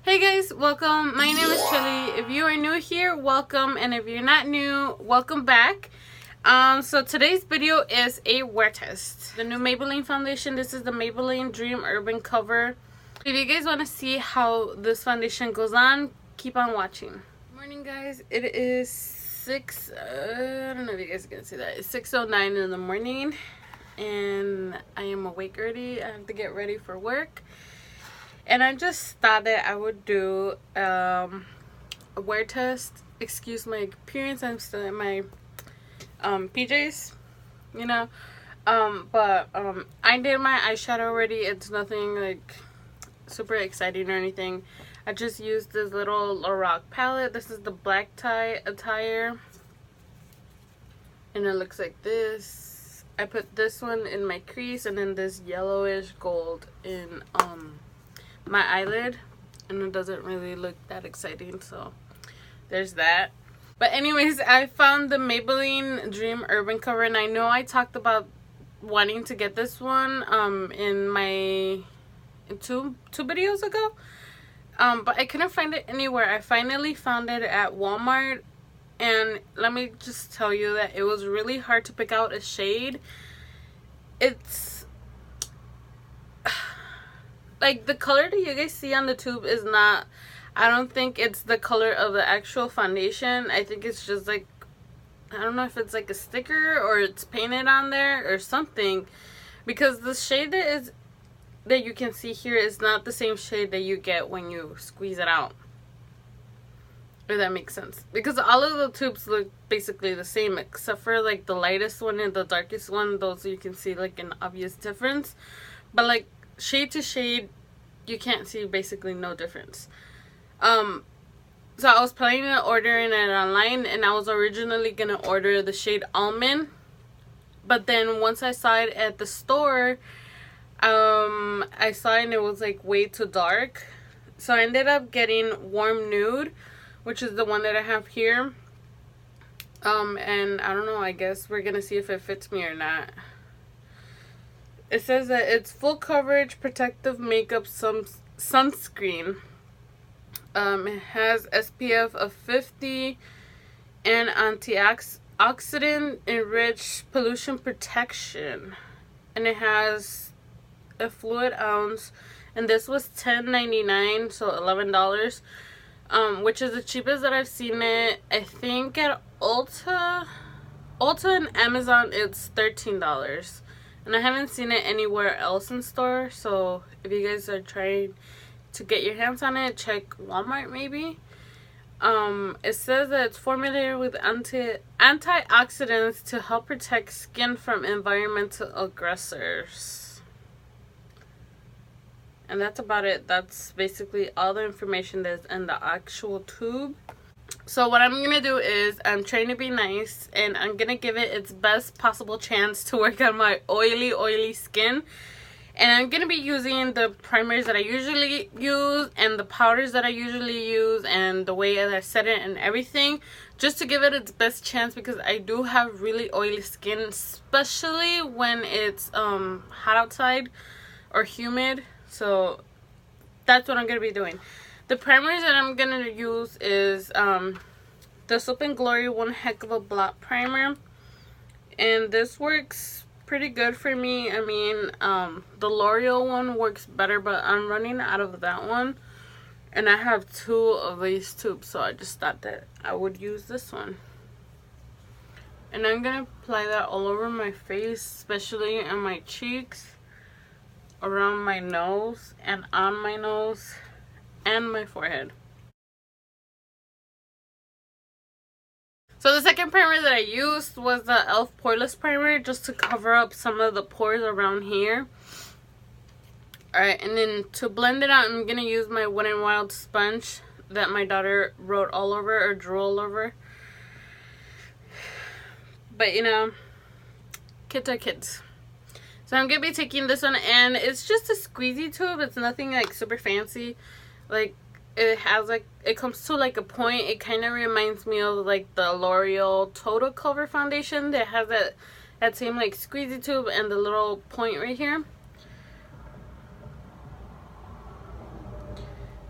Hey guys, welcome. My name is Chili. If you are new here, welcome, and if you're not new, welcome back. So today's video is a wear test. The new Maybelline foundation. This is the Maybelline Dream Urban Cover. If you guys want to see how this foundation goes on, keep on watching. Good morning, guys. It is I don't know if you guys can see that. It's 6:09 in the morning, and I am awake early. I have to get ready for work. And I just thought that I would do a wear test. Excuse my appearance. I'm still in my PJs, you know. I did my eyeshadow already. It's nothing like super exciting or anything. I just used this little Lorac palette. This is the black tie attire, and it looks like this. I put this one in my crease, and then this yellowish gold in my eyelid, and it doesn't really look that exciting, so there's that. But anyways, I found the Maybelline Dream Urban Cover, and I know I talked about wanting to get this one in my two videos ago, but I couldn't find it anywhere. I finally found it at Walmart, and let me just tell you that it was really hard to pick out a shade. It's like the color that you guys see on the tube is not, I don't think it's the color of the actual foundation. I think it's just like, I don't know if it's like a sticker or it's painted on there or something, because the shade that you can see here is not the same shade that you get when you squeeze it out, if that makes sense, because all of the tubes look basically the same except for like the lightest one and the darkest one. Those you can see like an obvious difference, but like shade to shade you can't see basically no difference. So I was planning on ordering it online, and I was originally gonna order the shade Almond, but then once I saw it at the store, I saw it and it was like way too dark, so I ended up getting Warm Nude, which is the one that I have here. And I don't know, I guess we're gonna see if it fits me or not. It says that it's full coverage protective makeup sunscreen. It has SPF of 50 and antioxidant enriched pollution protection, and it has a fluid ounce, and this was $10.99, so $11, which is the cheapest that I've seen it. I think at Ulta and Amazon it's $13, and I haven't seen it anywhere else in store. So if you guys are trying to get your hands on it, check Walmart maybe. It says that it's formulated with antioxidants to help protect skin from environmental aggressors. And that's about it. That's basically all the information that's in the actual tube. So what I'm gonna do is I'm trying to be nice, and I'm gonna give it its best possible chance to work on my oily skin. And I'm gonna be using the primers that I usually use and the powders that I usually use and the way that I set it and everything, just to give it its best chance, because I do have really oily skin, especially when it's hot outside or humid. So that's what I'm gonna be doing. The primers that I'm gonna use is the Soap and Glory One Heck of a Blot primer, and this works pretty good for me. I mean, the L'Oreal one works better, but I'm running out of that one, and I have 2 of these tubes, so I just thought that I would use this one. And I'm gonna apply that all over my face, especially on my cheeks, around my nose, and on my nose and my forehead. So the second primer that I used was the e.l.f. Poreless Primer, just to cover up some of the pores around here. Alright, and then to blend it out, I'm going to use my Wet n Wild sponge that my daughter wrote all over, or drew all over. But you know, kids are kids. So I'm going to be taking this one, and it's just a squeezy tube. It's nothing like super fancy. Like, it has like, it comes to like a point. It kind of reminds me of like the L'Oreal Total Cover foundation that has that same like squeezy tube and the little point right here.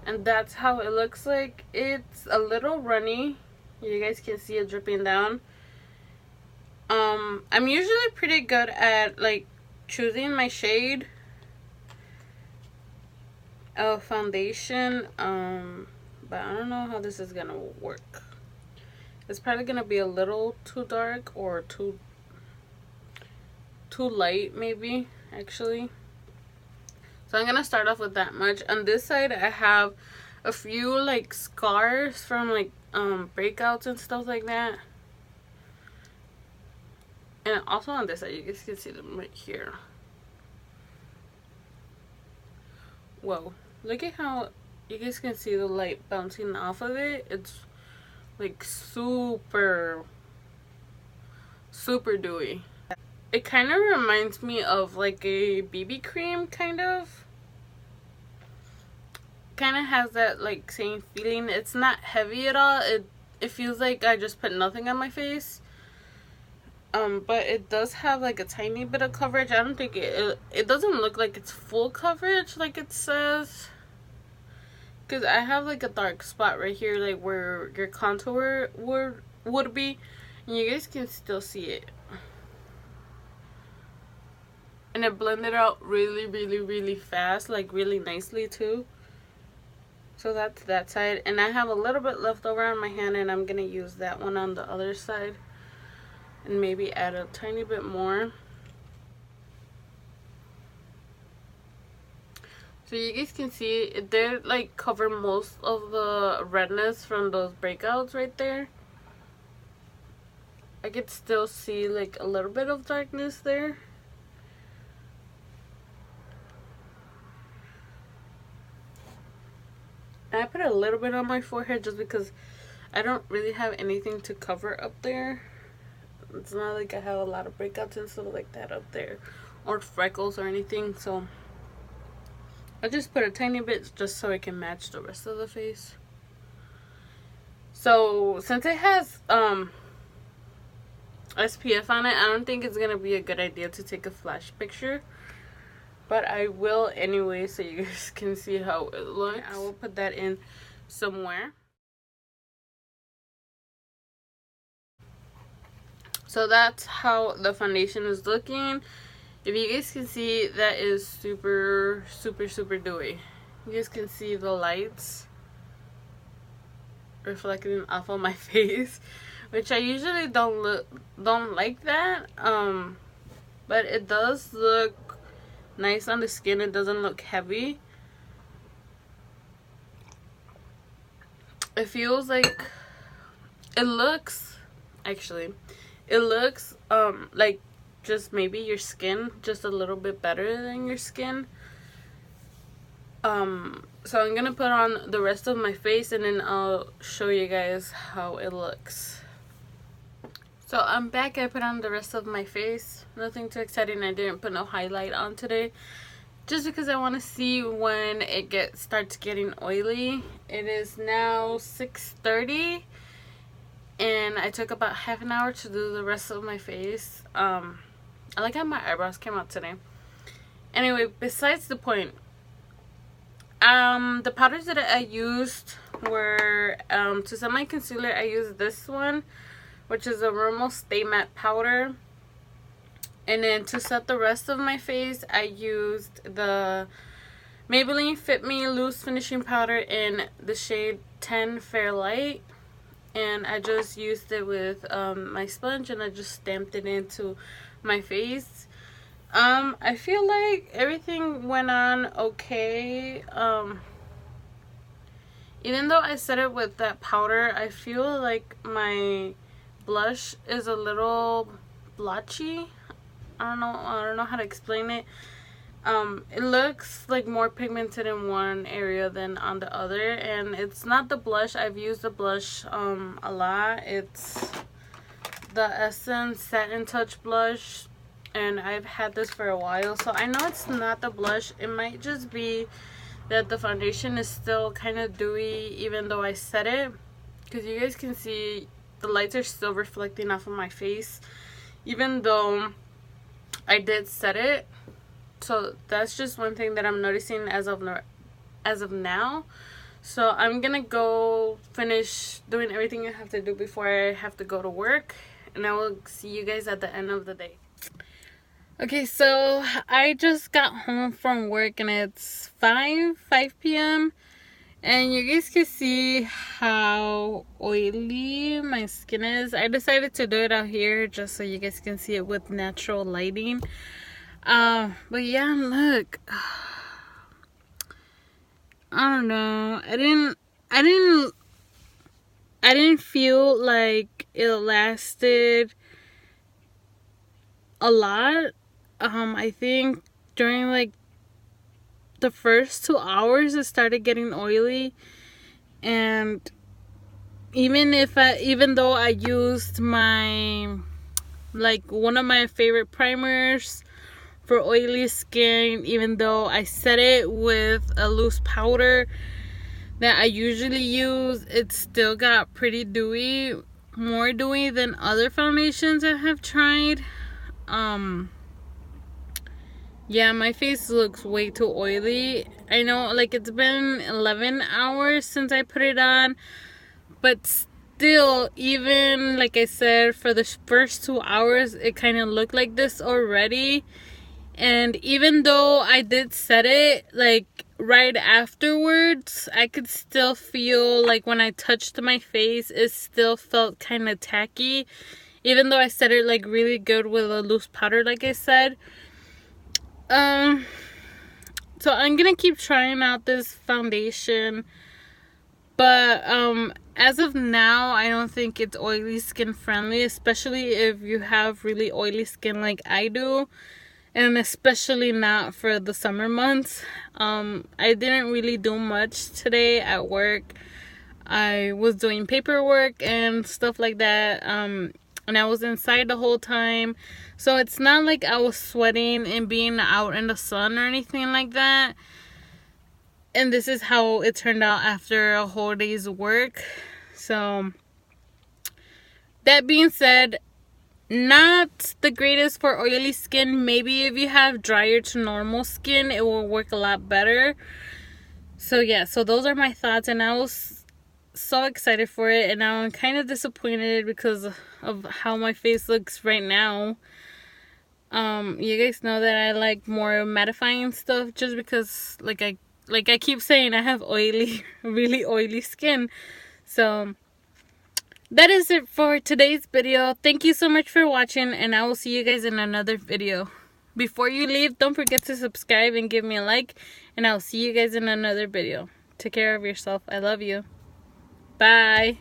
and that's how it looks like. It's a little runny. You guys can see it dripping down. I'm usually pretty good at like choosing my shade of foundation, but I don't know how this is gonna work. It's probably gonna be a little too dark or too light, maybe, actually. So I'm gonna start off with that much. On this side I have a few like scars from like breakouts and stuff like that. And also on this side, you guys can see them right here. Whoa, look at how you guys can see the light bouncing off of it. It's like super dewy. It kind of reminds me of like a BB cream, kind of has that like same feeling. It's not heavy at all. It feels like I just put nothing on my face. But it does have like a tiny bit of coverage. I don't think it doesn't look like it's full coverage like it says, because I have like a dark spot right here, like where your contour would be, and you guys can still see it. And it blended out really fast, like really nicely too. So that's that side, and I have a little bit left over on my hand, and I'm gonna use that one on the other side and maybe add a tiny bit more. So you guys can see it did like cover most of the redness from those breakouts right there. I could still see like a little bit of darkness there. And I put a little bit on my forehead just because I don't really have anything to cover up there. It's not like I have a lot of breakouts and stuff like that up there, or freckles or anything, so I just put a tiny bit just so it can match the rest of the face. So since it has SPF on it, I don't think it's gonna be a good idea to take a flash picture, but I will anyway, so you guys can see how it looks. I will put that in somewhere. So that's how the foundation is looking. If you guys can see, that is super dewy. You guys can see the lights reflecting off of my face, which I usually don't like that. But it does look nice on the skin. It doesn't look heavy. It feels like it looks like just maybe your skin just a little bit better than your skin. So I'm gonna put on the rest of my face and then I'll show you guys how it looks. So I'm back. I put on the rest of my face. Nothing too exciting. I didn't put no highlight on today, just because I want to see when it starts getting oily. It is now 6:30. And I took about half an hour to do the rest of my face. I like how my eyebrows came out today. Anyway, besides the point. The powders that I used were, to set my concealer, I used this one, which is a Rimmel Stay Matte powder. And then to set the rest of my face, I used the Maybelline Fit Me Loose Finishing Powder in the shade 10 Fair Light. And I just used it with my sponge, and I just stamped it into my face. I feel like everything went on okay. Even though I set it with that powder, I feel like my blush is a little blotchy. I don't know how to explain it. It looks like more pigmented in one area than on the other, and it's not the blush. I've used the blush a lot. It's the Essence Satin Touch blush, and I've had this for a while, so I know it's not the blush. It might just be that the foundation is still kind of dewy even though I set it, because you guys can see the lights are still reflecting off of my face even though I did set it. So that's just one thing that I'm noticing as of now. So I'm gonna go finish doing everything I have to do before I have to go to work, and I will see you guys at the end of the day. Okay, so I just got home from work and it's 5 p.m. and you guys can see how oily my skin is. I decided to do it out here just so you guys can see it with natural lighting. But yeah, look. I don't know. I didn't feel like it lasted a lot. I think during like the first 2 hours it started getting oily, and even though I used my one of my favorite primers for oily skin, even though I set it with a loose powder that I usually use, it still got pretty dewy, more dewy than other foundations I have tried. Yeah, my face looks way too oily. I know, like, it's been 11 hours since I put it on, but still, even like I said, for the first 2 hours it kind of looked like this already. And even though I did set it like right afterwards, I could still feel like when I touched my face it still felt kind of tacky, even though I set it like really good with a loose powder like I said. So I'm gonna keep trying out this foundation, but as of now I don't think it's oily skin friendly, especially if you have really oily skin like I do, and especially not for the summer months. I didn't really do much today at work. I was doing paperwork and stuff like that, and I was inside the whole time, so it's not like I was sweating and being out in the sun or anything like that. And this is how it turned out after a whole day's work. So that being said, not the greatest for oily skin. Maybe if you have drier to normal skin it will work a lot better. So yeah, so those are my thoughts, and I was so excited for it, and now I'm kind of disappointed because of how my face looks right now. You guys know that I like more mattifying stuff, just because like I keep saying, I have oily really oily skin. So that is it for today's video. Thank you so much for watching, and I will see you guys in another video. Before you leave, don't forget to subscribe and give me a like, and I'll see you guys in another video. Take care of yourself. I love you. Bye.